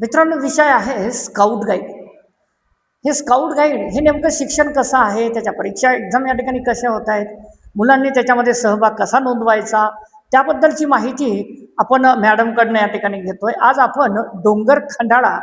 मित्रांनो, विषय आहे स्काउट गाईड. हे स्काउट गाईड हे नेमकं शिक्षण कसं आहे, त्याच्या परीक्षा एक्झाम या ठिकाणी कशा होत आहेत, मुलांनी त्याच्यामध्ये सहभाग कसा नोंदवायचा, त्याबद्दलची माहिती आपण मॅडमकडनं या ठिकाणी घेतोय. आज आपण डोंगर खंडाळा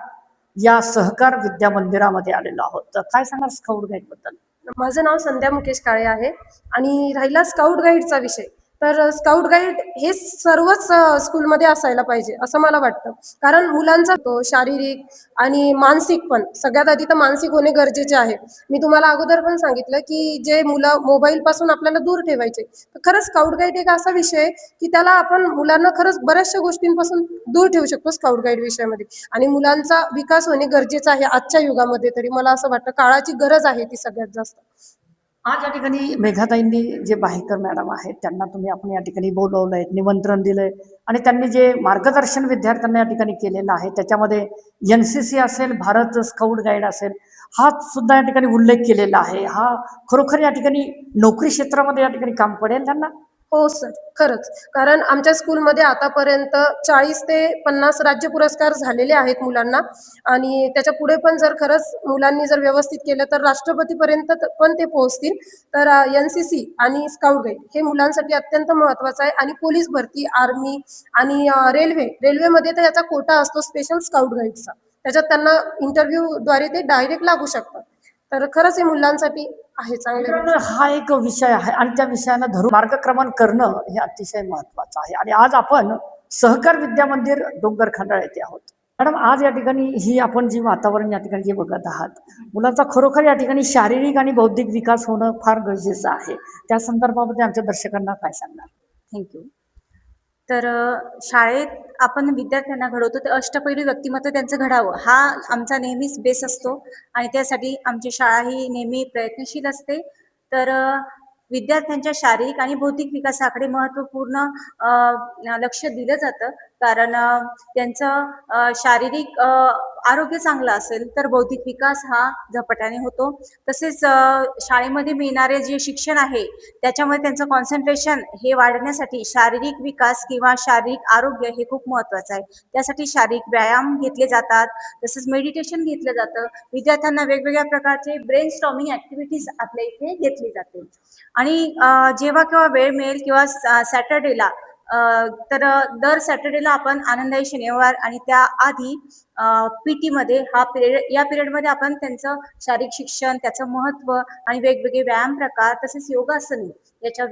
या सहकार विद्या मंदिरामध्ये आलेलो आहोत. तर काय सांगा स्काउट गाईड बद्दल? माझं नाव संध्या मुकेश काळे आहे आणि राहिला स्काउट गाईडचा विषय, तर स्काउट गाईड हे सर्वच स्कूलमध्ये असायला पाहिजे असं मला वाटतं. कारण मुलांचा तो शारीरिक आणि मानसिक पण, सगळ्यात आधी तर मानसिक होणे गरजेचे आहे. मी तुम्हाला अगोदर पण सांगितलं की जे मुलं मोबाईल पासून आपल्याला दूर ठेवायचे, तर खरंच स्काउट गाईड एक असा विषय आहे की त्याला आपण मुलांना खरंच बऱ्याचशा गोष्टींपासून दूर ठेवू शकतो स्काउट गाईड विषयामध्ये. आणि मुलांचा विकास होणे गरजेचं आहे आजच्या युगामध्ये. तरी मला असं वाटतं काळाची गरज आहे ती सगळ्यात जास्त. आज या ठिकाणी मेघाताईंनी जे बाहेकर मॅडम आहेत त्यांना तुम्ही आपण या ठिकाणी बोलवलंय, निमंत्रण दिलंय आणि त्यांनी जे मार्गदर्शन विद्यार्थ्यांना या ठिकाणी केलेलं आहे त्याच्यामध्ये NCC असेल, भारत स्काउट गाईड असेल, हा सुद्धा या ठिकाणी उल्लेख केलेला आहे. हा खरोखर या ठिकाणी नोकरी क्षेत्रामध्ये या ठिकाणी काम पडेल त्यांना. हो सर, खरंच. कारण आमच्या स्कूलमध्ये आतापर्यंत 40 ते 50 राज्य पुरस्कार झालेले आहेत मुलांना. आणि त्याच्या पुढे पण जर खरंच मुलांनी जर व्यवस्थित केलं तर राष्ट्रपतीपर्यंत पण ते पोहोचतील. तर NCC आणि स्काउट गाईड हे मुलांसाठी अत्यंत महत्त्वाचं आहे. आणि पोलीस भरती, आर्मी आणि रेल्वेमध्ये तर याचा कोटा असतो स्पेशल स्काउट गाईडचा. त्याच्यात त्यांना इंटरव्ह्यूद्वारे ते डायरेक्ट लागू शकतात. तर खरंच हे मुलांसाठी आहे चांगले. मित्रांनो, हा एक विषय आहे आणि त्या विषयाला धरून मार्गक्रमण करणं हे अतिशय महत्वाचं आहे. आणि आज आपण सहकार विद्या मंदिर डोंगर खंडाळा येथे आहोत. मॅडम, आज या ठिकाणी ही आपण जी वातावरण या ठिकाणी जे बघत आहात, मुलांचा खरोखर या ठिकाणी शारीरिक आणि बौद्धिक विकास होणं फार गरजेचं आहे. त्या संदर्भामध्ये आमच्या दर्शकांना काय सांगणार? थँक्यू. तर शाळेत आपण विद्यार्थ्यांना घडवतो ते अष्टपैलू व्यक्तिमत्व त्यांचं घडावं हा आमचा नेहमीच बेस असतो आणि त्यासाठी आमची शाळा ही नेहमी प्रयत्नशील असते. तर विद्यार्थ्यांच्या शारीरिक आणि बौद्धिक विकासाकडे महत्त्वपूर्ण लक्ष दिलं जातं. कारण त्यांचं शारीरिक आरोग्य चांगलं असेल तर बौद्धिक विकास हा झपाट्याने होतो. तसेच शाळेमध्ये मिळणारे जे शिक्षण आहे त्याच्यामध्ये त्यांचं कॉन्सन्ट्रेशन हे वाढण्यासाठी शारीरिक विकास किंवा शारीरिक आरोग्य हे खूप महत्त्वाचं आहे. त्यासाठी शारीरिक व्यायाम घेतले जातात, तसंच मेडिटेशन घेतलं जातं. विद्यार्थ्यांना वेगवेगळ्या प्रकारचे ब्रेन स्टॉर्मिंग ॲक्टिव्हिटीज आपल्या इथे घेतली जाते. आणि जेव्हा केव्हा वेळ मिळेल किंवा सॅटर्डेला तर दर सॅटर्डेला आपण आनंदाई शनिवार आणि त्याआधी PT मध्ये हा पिरियड, या पिरियडमध्ये आपण त्यांचं शारीरिक शिक्षण, त्याचं महत्त्व आणि वेगवेगळे व्यायाम प्रकार तसेच योगासने याच्या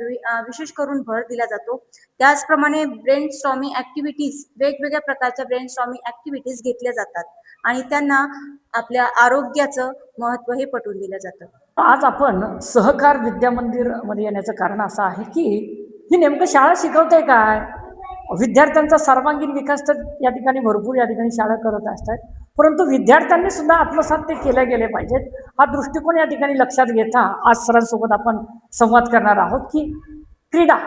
विशेष करून भर दिला जातो. त्याचप्रमाणे ब्रेन स्टॉर्मिंग ॲक्टिव्हिटीज, वेगवेगळ्या प्रकारच्या ब्रेन स्टॉर्मिंग ॲक्टिव्हिटीज घेतल्या जातात आणि त्यांना आपल्या आरोग्याचं महत्त्व हे पटवून दिलं जातं. आज आपण सहकार विद्या मंदिर मध्ये येण्याचं कारण असं आहे की ही नेमकं शाळा शिकवते काय, विद्यार्थ्यांचा सर्वांगीण विकास तर या ठिकाणी भरपूर या ठिकाणी शाळा करत असतात, परंतु विद्यार्थ्यांनी सुद्धा आत्मसात ते केले गेले पाहिजेत. हा दृष्टिकोन या ठिकाणी लक्षात घेता आज सरांसोबत आपण संवाद करणार आहोत की क्रीडा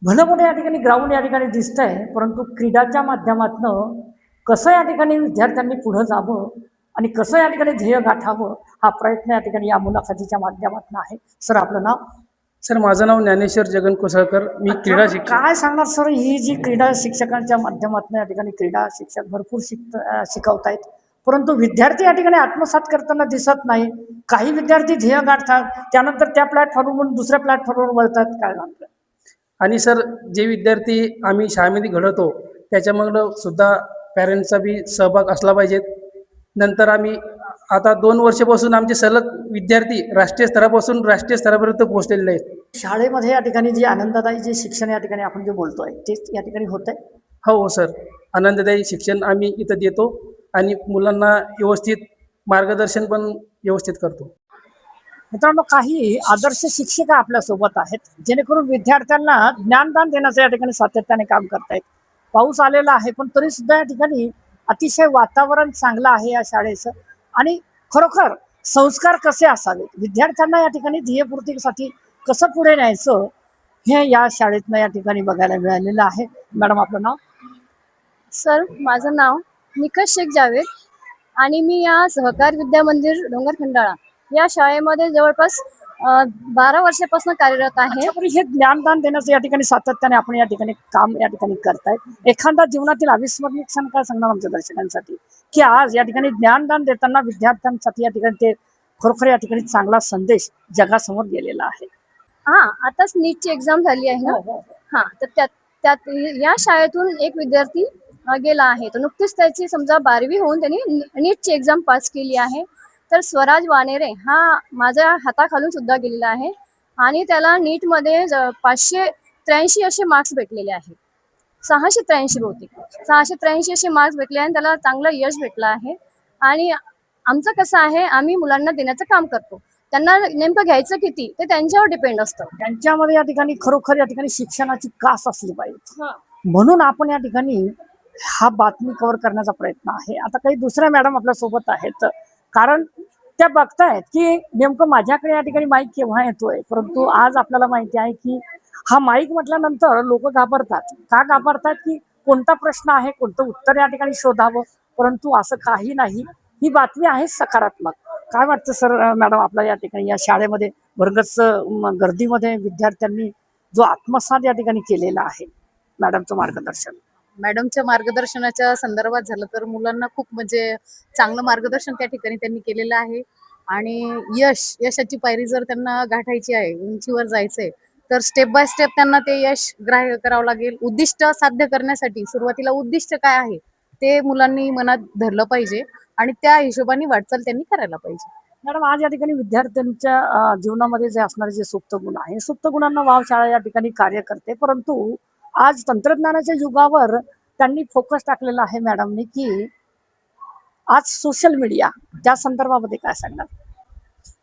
भलं मोठं या ठिकाणी ग्राउंड या ठिकाणी दिसतंय, परंतु क्रीडाच्या माध्यमातून कसं या ठिकाणी विद्यार्थ्यांनी पुढं जावं आणि कसं या ठिकाणी ध्येय गाठावं हा प्रयत्न या ठिकाणी या मुलाखतीच्या माध्यमातून आहे. सर, आपलं नाव? सर, माझं नाव ज्ञानेश्वर जगन कोसळकर. मी क्रीडा शिक्षक. काय सांगणार सर, ही जी क्रीडा शिक्षकांच्या माध्यमातून या ठिकाणी क्रीडा शिक्षक भरपूर शिकवतायत, परंतु विद्यार्थी या ठिकाणी आत्मसात करताना दिसत नाही. काही विद्यार्थी ध्येय गाठतात, त्यानंतर त्या प्लॅटफॉर्मवरून दुसऱ्या प्लॅटफॉर्मवर वळतात. काय सांगतात? आणि सर, जे विद्यार्थी आम्ही शाळेमध्ये घडवतो त्याच्यामध्ये सुद्धा पॅरेंट्सचा बी सहभाग असला पाहिजे. नंतर आम्ही आता 2 वर्षापासून आमचे सलग विद्यार्थी राष्ट्रीय स्तरापासून राष्ट्रीय स्तरापर्यंत पोहोचलेले आहेत. शाळेमध्ये या ठिकाणी जे आनंददायी जे शिक्षण या ठिकाणी आपण जे बोलतोय तेच या ठिकाणी होत आहे. हो सर, आनंददायी शिक्षण आम्ही इथं देतो आणि मुलांना व्यवस्थित मार्गदर्शन पण व्यवस्थित करतो. मित्रांनो, काही आदर्श शिक्षक आपल्यासोबत आहेत जेणेकरून विद्यार्थ्यांना ज्ञानदान देण्याचं या ठिकाणी सातत्याने काम करतायत. पाऊस आलेला आहे पण तरी सुद्धा या ठिकाणी अतिशय वातावरण चांगलं आहे या शाळेचं. आणि खरोखर संस्कार कसे असावेत, विद्यार्थ्यांना या ठिकाणी ध्येयपूर्तीसाठी कसं पुढे न्यायचं हे या शाळेतनं या ठिकाणी बघायला मिळालेलं आहे. मॅडम, आपलं नाव? सर, माझं नाव निकष शेख जावेद आणि मी या सहकार विद्या मंदिर डोंगर खंडाळा या शाळेमध्ये जवळपास 12 वर्षापासून कार्यरत आहे. हे ज्ञानदान देण्याचं या ठिकाणी सातत्याने आपण या ठिकाणी काम या ठिकाणी करतायत. एखादा जीवनातील अविस्मरणीय क्षण काय सांगणार आमच्या दर्शकांसाठी की आज या ठिकाणी ज्ञानदान देताना विद्यार्थ्यांसाठी या ठिकाणी ते खरोखर या ठिकाणी चांगला संदेश जगासमोर गेलेला आहे. हा, आताच नीटची एक्झाम झाली आहे ना. हा, तर त्यात त्यात या शाळेतून एक विद्यार्थी गेला आहे. तर नुकतीच त्याची समजा 12वी होऊन त्यांनी नीटची एक्झाम पास केली आहे. तर स्वराज वानेरे हा माझ्या हाताखालून सुद्धा गेलेला आहे आणि त्याला नीटमध्ये 583 असे मार्क्स भेटलेले आहेत. 683 बहुतेक 683 असे मार्क्स भेटले आणि त्याला चांगलं यश भेटलं आहे. आणि आमचं कसं आहे, आम्ही मुलांना देण्याचं काम करतो. त्यांना नेमकं घ्यायचं किती ते त्यांच्यावर डिपेंड असतं. त्यांच्यामध्ये या ठिकाणी खरोखर या ठिकाणी शिक्षणाची कास असली पाहिजे. म्हणून आपण या ठिकाणी हा बातमी कव्हर करण्याचा प्रयत्न आहे. आता काही दुसऱ्या मॅडम आपल्या सोबत आहेत, कारण त्या बघतायत की नेमकं माझ्याकडे या ठिकाणी माईक केव्हा येतोय. परंतु आज आपल्याला माहिती आहे की हा माईक म्हटल्यानंतर लोक घाबरतात. का घाबरतात की कोणता प्रश्न आहे, कोणतं उत्तर या ठिकाणी शोधावं. परंतु असं काही नाही, ही बातमी आहे सकारात्मक. काय वाटतं सर मॅडम, आपल्या या ठिकाणी या शाळेमध्ये वर्गच गर्दीमध्ये विद्यार्थ्यांनी जो आत्मसात या ठिकाणी केलेला आहे, मॅडमचं मार्गदर्शन? मॅडमच्या मार्गदर्शनाच्या संदर्भात झालं तर मुलांना खूप म्हणजे चांगलं मार्गदर्शन त्या ठिकाणी त्यांनी केलेलं आहे. आणि यशाची पायरी जर त्यांना गाठायची आहे, उंचीवर जायचंय, तर स्टेप बाय स्टेप त्यांना ते यश ग्राह्य करावं लागेल. उद्दिष्ट साध्य करण्यासाठी सुरुवातीला उद्दिष्ट काय आहे ते मुलांनी मनात धरलं पाहिजे आणि त्या हिशोबाने वाटचाल त्यांनी करायला पाहिजे. मॅडम, आज या ठिकाणी विद्यार्थ्यांच्या जीवनामध्ये जे असणारे जे सुप्त गुण आहे, सुप्त गुणांना वाव शाळा या ठिकाणी कार्य करते. परंतु आज तंत्रज्ञानाच्या युगावर त्यांनी फोकस टाकलेला आहे मॅडमनी, की आज सोशल मीडिया, त्या संदर्भामध्ये काय सांगणार?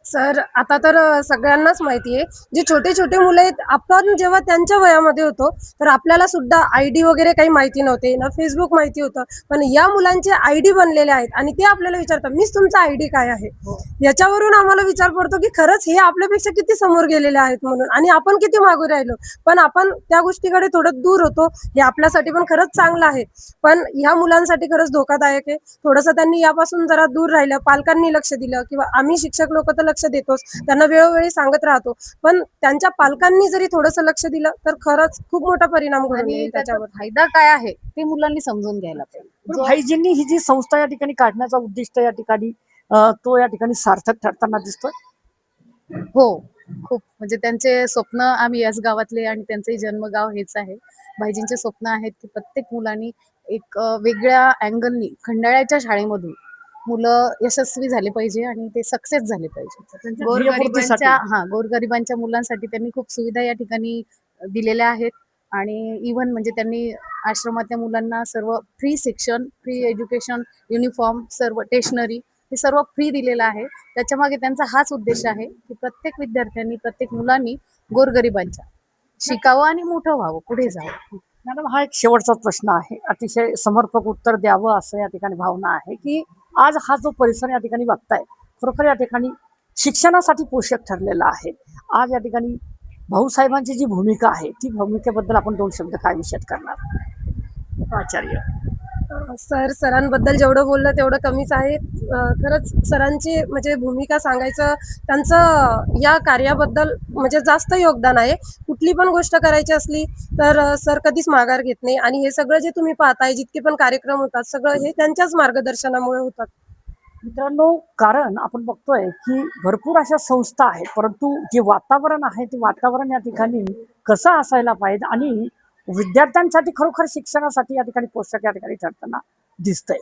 सर, आता तर सगळ्यांनाच माहिती आहे, जे छोटे छोटे मुलं आहेत, आपण जेव्हा त्यांच्या वयामध्ये होतो तर आपल्याला सुद्धा आयडी वगैरे काही माहिती नव्हते ना, फेसबुक माहिती होतं. पण या मुलांचे आयडी बनलेले आहेत आणि ते आपल्याला विचारतात, मिस तुमचा आयडी काय आहे. याच्यावरून आम्हाला विचार पडतो की खरंच हे आपल्यापेक्षा किती समोर गेलेले आहेत म्हणून, आणि आपण किती मागे राहिलो. पण आपण त्या गोष्टीकडे थोडं दूर होतो. हे आपल्यासाठी पण खरंच चांगलं आहे, पण ह्या मुलांसाठी खरंच धोकादायक आहे. थोडंसं त्यांनी यापासून जरा दूर राहिलं, पालकांनी लक्ष दिलं, किंवा आम्ही शिक्षक लोक तर लक्ष देतोच, त्यांना वेळोवेळी सांगत राहतो. पण त्यांच्या पालकांनी जरी थोडंसं लक्ष दिलं तर खरंच खूप मोठा परिणाम घडून आणि येईल त्याचा त्याच्यावर. फायदा काय आहे ते मुलांनी समजून घ्यायला पाहिजे. भाईजींनी ही जी संस्था या ठिकाणी काढण्याचा उद्दिष्ट या ठिकाणी तो या ठिकाणी सार्थक ठरताना दिसतोय. हो, खूप म्हणजे त्यांचे स्वप्न आम्ही याच गावातले आणि त्यांचंही जन्मगाव हेच आहे. भाईजींचे स्वप्न आहेत की प्रत्येक मुलांनी एक वेगळ्या अँगलनी खंडाळ्याच्या शाळेमधून मुलं यशस्वी झाले पाहिजे आणि ते सक्सेस झाले पाहिजे. गोरगरिबांच्या मुलांसाठी त्यांनी खूप सुविधा या ठिकाणी दिलेल्या आहेत. आणि इव्हन म्हणजे त्यांनी आश्रमातल्या मुलांना सर्व फ्री शिक्षण, फ्री एज्युकेशन, युनिफॉर्म, सर्व स्टेशनरी हे सर्व फ्री दिलेलं आहे. त्याच्या मागे त्यांचा हाच उद्देश आहे की प्रत्येक विद्यार्थ्यांनी, प्रत्येक मुलांनी गोरगरिबांच्या शिकावं आणि मोठं व्हावं, पुढे जावं. मॅडम, हा एक शेवटचा प्रश्न आहे, अतिशय समर्पक उत्तर द्यावं असं या ठिकाणी भावना आहे की आज हा जो परिसर या ठिकाणी बघताय, खरोखर या ठिकाणी शिक्षणासाठी पोषक ठरलेला आहे. आज या ठिकाणी भाऊसाहेबांची जी भूमिका आहे, ती भूमिकेबद्दल आपण 2 शब्द काय विषद करणार आचार्य? सरांबद्दल जेवढं बोललं तेवढं कमीच आहे. खरंच सरांची म्हणजे भूमिका सांगायचं, त्यांचं या कार्याबद्दल म्हणजे जास्त योगदान आहे. कुठली पण गोष्ट करायची असली तर सर कधीच माघार घेत नाही, आणि हे सगळं जे तुम्ही पाहताय, जितके पण कार्यक्रम होतात, सगळं हे त्यांच्याच मार्गदर्शनामुळे होतात. मित्रांनो, कारण आपण बघतोय की भरपूर अशा संस्था आहेत, परंतु जे वातावरण आहे ते वातावरण या ठिकाणी कसं असायला पाहिजे आणि विद्यार्थ्यांसाठी खरोखर शिक्षणासाठी या ठिकाणी पोषक या ठिकाणी ठरताना दिसतंय.